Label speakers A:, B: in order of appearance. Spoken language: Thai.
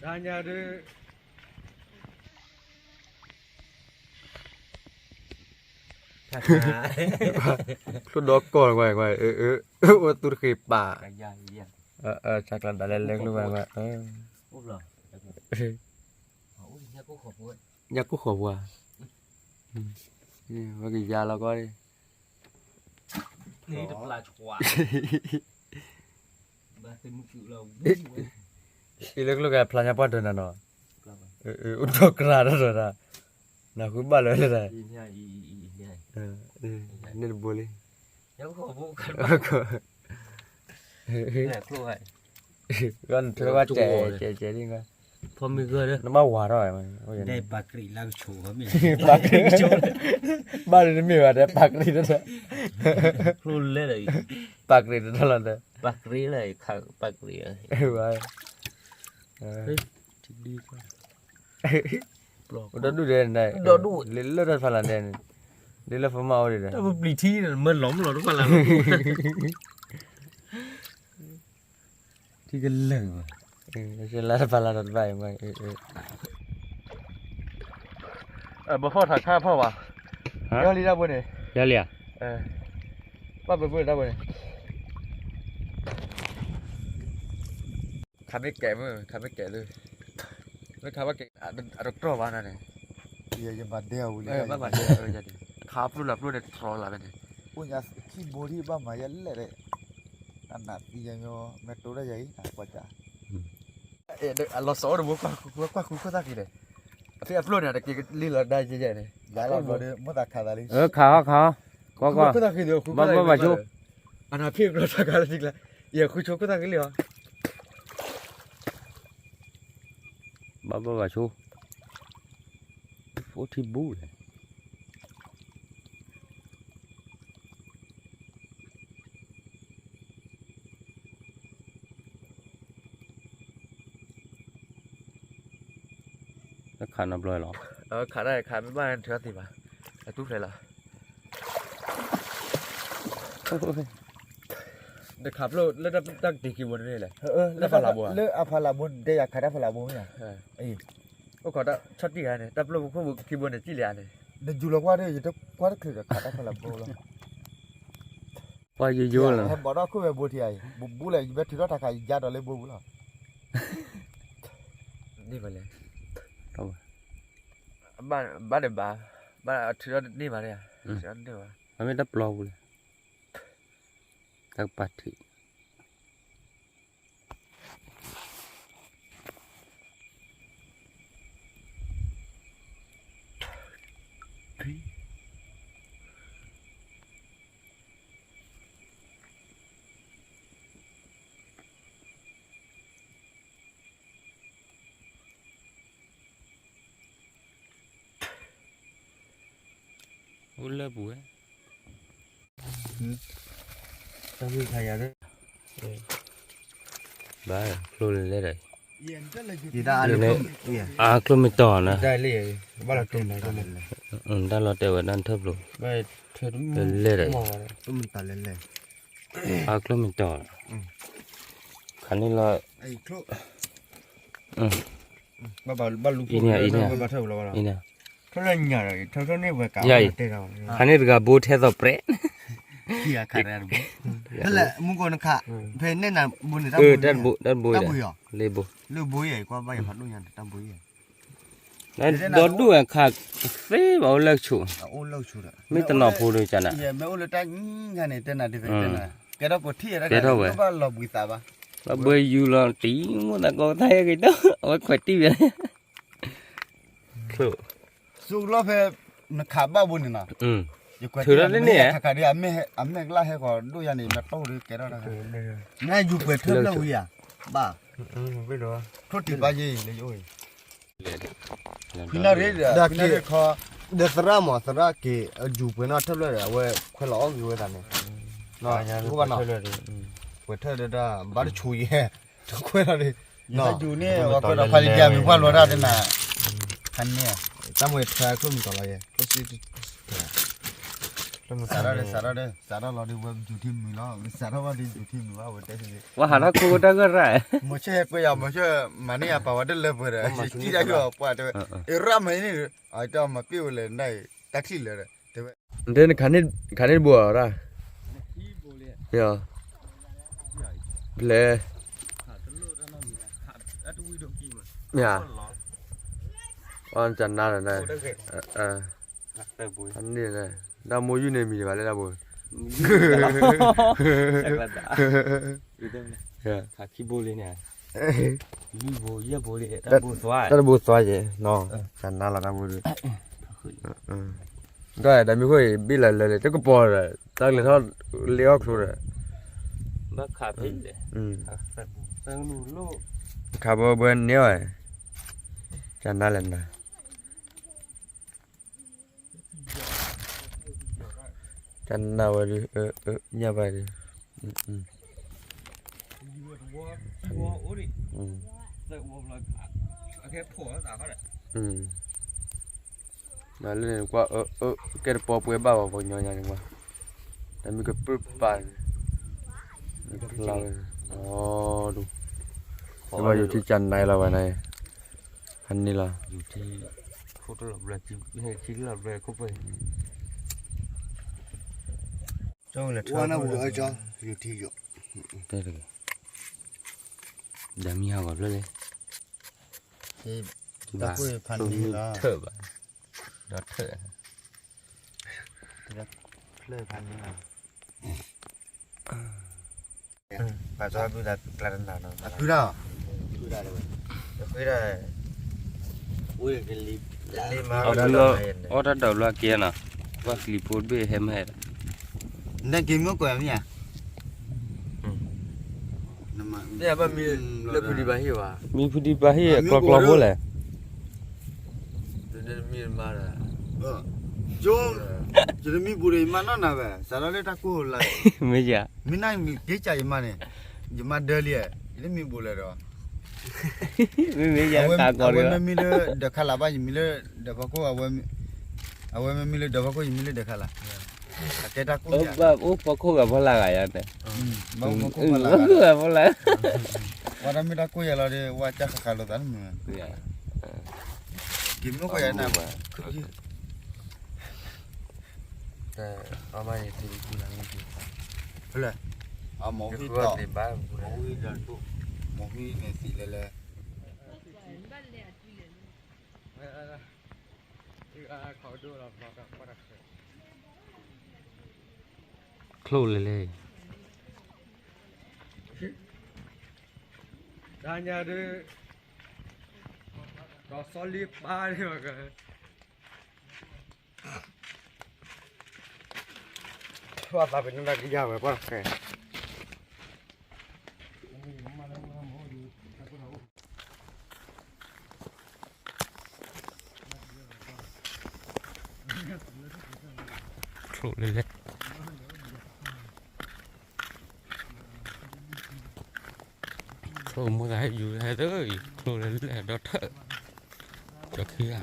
A: Tanya de
B: Lu dokol gue waktu ke pak caklan daleleng lu gue nyaku khổ quá bagi già coi đi
C: นี่จะปลาฉวาบาเต็มคิวเรา
B: Ilek lu kayak pelanya pada nano. Untuk kerana dah. Nah, aku balik dah. Ini boleh.
C: Ya kok bukan. Nè, keluar.
B: Kan coba cek ni kan.
C: พอมีเกลือเด้อ
B: Nama waro ya.
A: ได้ปากรีลางโชว์เขามี
B: Pakriโชว์ Baru ni mewah ada pakri dah.
C: ครุนเลยเลย
B: Pakri dah lah dah.
C: ปักรีเลยค่ะปักรีเลย
B: Wah.
C: ดีกว่าปลอก
B: Udah dulu deh dah.
C: Udah dulu.
B: Lila dah falan deh. Lila famau deh dah.
C: ถ้ามันปลีที่เนี่ยมันหล้อมหรอทุกคนละ
B: ที่กันเลิกจะลาพาลาดไปมั้งบ่พอถักข้าพ่อวะเดี๋ยวลีได้บ่เนี่ย
C: เดี๋ยวเลย
B: ป้าไปพูดได้บ่เนี่ยคันไม่แก่มั้งคันไม่แก่เลยไม่คันว่าแก่อะดอกตรอว่านั่นน่ะ
A: อย่ามาเดียวเลย
B: บ้านบ้านเดียวจะดิขาปลุกเนี่ยทรอละเป็น
A: ปุ้ยที่โบที่บ้านมายันเลยอันนั้นที่ยังโยเมโตได้ยังไงกว่าจะ
B: เราสอนบ่กว่าคุณก็ตะกี้เด้พี่อัพโหลดเนี่ยตะกี้ลีลาได้เยอะๆเนี่ย
A: ยาเราบ่ได้บ่ตักขาดเลย
C: ขาก็
B: คุณตะกี้เดียวคุณมาชูอันนั้นพี่เราตะกี้จริงละอย่าคุณชูก็ตะกี้เลยอ่ะ
C: บ้าชูโอ้ที่บูเลยแล้วขานับเลยหรอ
B: ขาได้ขาไม่บ้านเถื่อนติป่ะไอ้ตุ๊กเลยล่ะเด็กขับรถแล้วตั้งตีกี่วันนี่แหละแล้วพาลาบัว
A: เลิกเอาพาลาบุญได้อยากขาดพาลาบุญเนี่ยไอ้
B: ก็ขอได้ช็อตดีกันเนี่ยดับรถพวกกี่วันเนี่ยจีเลียเนี่ย
A: เดี๋ยวจุลกว่าได้จะกว่าคือขาดพาลาบุญแล้ว
C: ว่าเยอะๆเลย
A: ให้บอกว่าคือแบบบุที่ไอ้บุเลยแบบที่เราถ้าใครยาดอเลยบุแล้ว
B: นี่มาเลยบ้านเด็กบ้านถือนี่มาเลยอ่ะถือนี่มา
C: มันไม่ได้ปลอกเลยตักปัดที่อุลเลบุ้ย
B: ต้องมีใครอ่ะเนี่ย
C: บ้าคลุนเลยเลย
A: ดีได้เลย
C: คลุนไม่ต่อนะ
B: ได้เลยบ้านเราตุ่มนะก็มัน
C: ด้านเราแต่ว่าด้านเทิบลูก
B: ไม่เธอ
C: เลยเลย
A: ตุ้มตาเล่นเลย
C: คลุนไม่ต่อคันนี้เรา
A: ไอ้ครุ
B: บ้านลูกบ้านเธอเรา
C: อีเนี่ย
B: เขาเล่นใหญ่เขาเนี่ยเวกาเตะเรา
C: คันนี้ก็บูทเฮดอเปร
A: ที่อาคารอะไรบุนั่นแหละมึงก่อนค่ะเพนเนี่ยนะบุญนี่
C: ด้านบูเลยบู
A: ลูกบุยไอ้กว่าใบพัดลูกยันตั้งบุย
C: แล้วดอดดูอ่ะค่ะเฟ้บ่เลิกชู
A: โอ้เล่าชูละ
C: ไม่ตนอพูเลยจ้ะนะ
A: เย่แม่โอ้เลยตั้งงั้นนี่เต้นน่ะดิเต้นน่ะแกเราปวดที่อะไรก็ว่าเราบุยตาบ้า
C: แล้วเบยอยู่ละตีมันตะโกนไทยกันเด้อเอาไว้ขวดตีเลยคือ
A: สุกเราเพนขาบ้าบุญนี่นะ
C: ถือแล้วเนี่ย
A: ขาดีอ่ะแม่กล้าให้ก่อนดูยันนี่แม่โตหรือแกเราได้แม่อยู่เปิดเทอมแล้วอุ้ยอ่ะบ้า
B: ไม่รู้
A: ทุติบายีเลยโอ้ยพี่นาเรดพี่นาเรดคอเดสระหมอสระเกอยู่เปิดน่ะเทอมแล้วเว้ยค่อยร้องอยู่ตอนนี้เนาะกูว่าเนาะเปิดเทอมได้บ้านชุยแฮทุกคนเลยเนาะอยู่นี่ว่าก็พาลิยามีความรอดได้น่ะคันเนี่ยตั้งไว้แท้ขึ้นต่อเลยก็สิ सारा लॉडी वो झूठी मिला सारा वाली झूठी मिला वो test
C: Wah, anak ku udah gerai.
A: मुझे पे या मुझे माने या पावा दे ले पर की जायो पाट एरा मने आइटा मपी बोले नहीं टैक्सी ले रे
B: Den kanit buah ora. Ya. Ble. Ya. Wan chan na na. Anh đi này. Đã mua như này mình phải lấy ra bồi. Ya.
C: Kaki boleh ni. Ibu, iya boleh. Tak boleh.
B: Tao bù xoay vậy. No. Chan na là na bù. Rồi, đã mới khơi biết là cái bò rồi. Tao là nó liếc rồi.
C: Bác khá thích đấy. Tao nụ lô.
B: Khá bò bên nhớ rồi. Chan na lần này. Chan na vào đi. Nhà vào đi. Mà lên qua cái bò bùi bao vào nhỏ nhỏ qua. Để mình cái bự bàn. Lao. Đúng. Nhưng mà dù thì chăn này là vậy này. Hắn đi là.
C: Dù thì không có lập chính là về không về.
A: वो ना वो जो झूठी जो
C: Đây rồi. Đã mi hào gặp lên.
A: thì ta cứ phản đi là
C: Thở bạn. Đó thở.
A: เลยพันนี่นะปัจจุบันดูได้กลางนานะดูได้ดูได้อุ้ยเป็นลีมา
C: Ở đầu loa kia nè. Và clipboard bị hem hết.
A: นั่นกินมื้อก่อนเนี่ยน้ำมัน
B: Đây là mi lớp đi bà hiểu à?
C: Mi pudi bahi klok boleh.
B: Nên mi mà là.
A: จงจะมีบุรีมานั่นนะเว้ยสารเลตะกูล่ะ
C: Meja.
A: มีนั่นมีเกจายมาเนี่ยจะมาเดลีอ่ะนี่มีบุรีรอ
C: Mi meja tak
A: เอา
C: kau
A: ไว้
C: dia.
A: ไม่มีเลยเด็กขลาบ้านมีเลยเด็กพวกกูเอาไว้ไม่มีเลยเด็กพวกกูมีเลยเด็กขลาแต่ตะกูเนี่ย
C: Pokok gak boleh kaya deh.
A: บางพวกกูละ
C: Pokok gak boleh.
A: ว่าเราไม่ตะกูอย่าเราเดี๋ยวว่าจะขลาตันมึง
C: Ya.
A: กินมื้อก่อนนะ
B: แต่เอามาที่กูหลังนี่
A: เฮ้ยเอาหมู
B: คือ
A: พี่
B: ว่า
A: ต่อ
B: ในบ้านกู
A: หมูพี่ดันตุหมูพี่เนี่ยสีเลย
B: เขาดูเราบอกกับว่า
C: Klol lele.
B: Tanya dia kau solid bar ni maka. Wah tapi ni nak kerja apa ke?
C: Klol lele. Klol mua lại dù hai đứa. Klol lele đó thở. Cho khi à.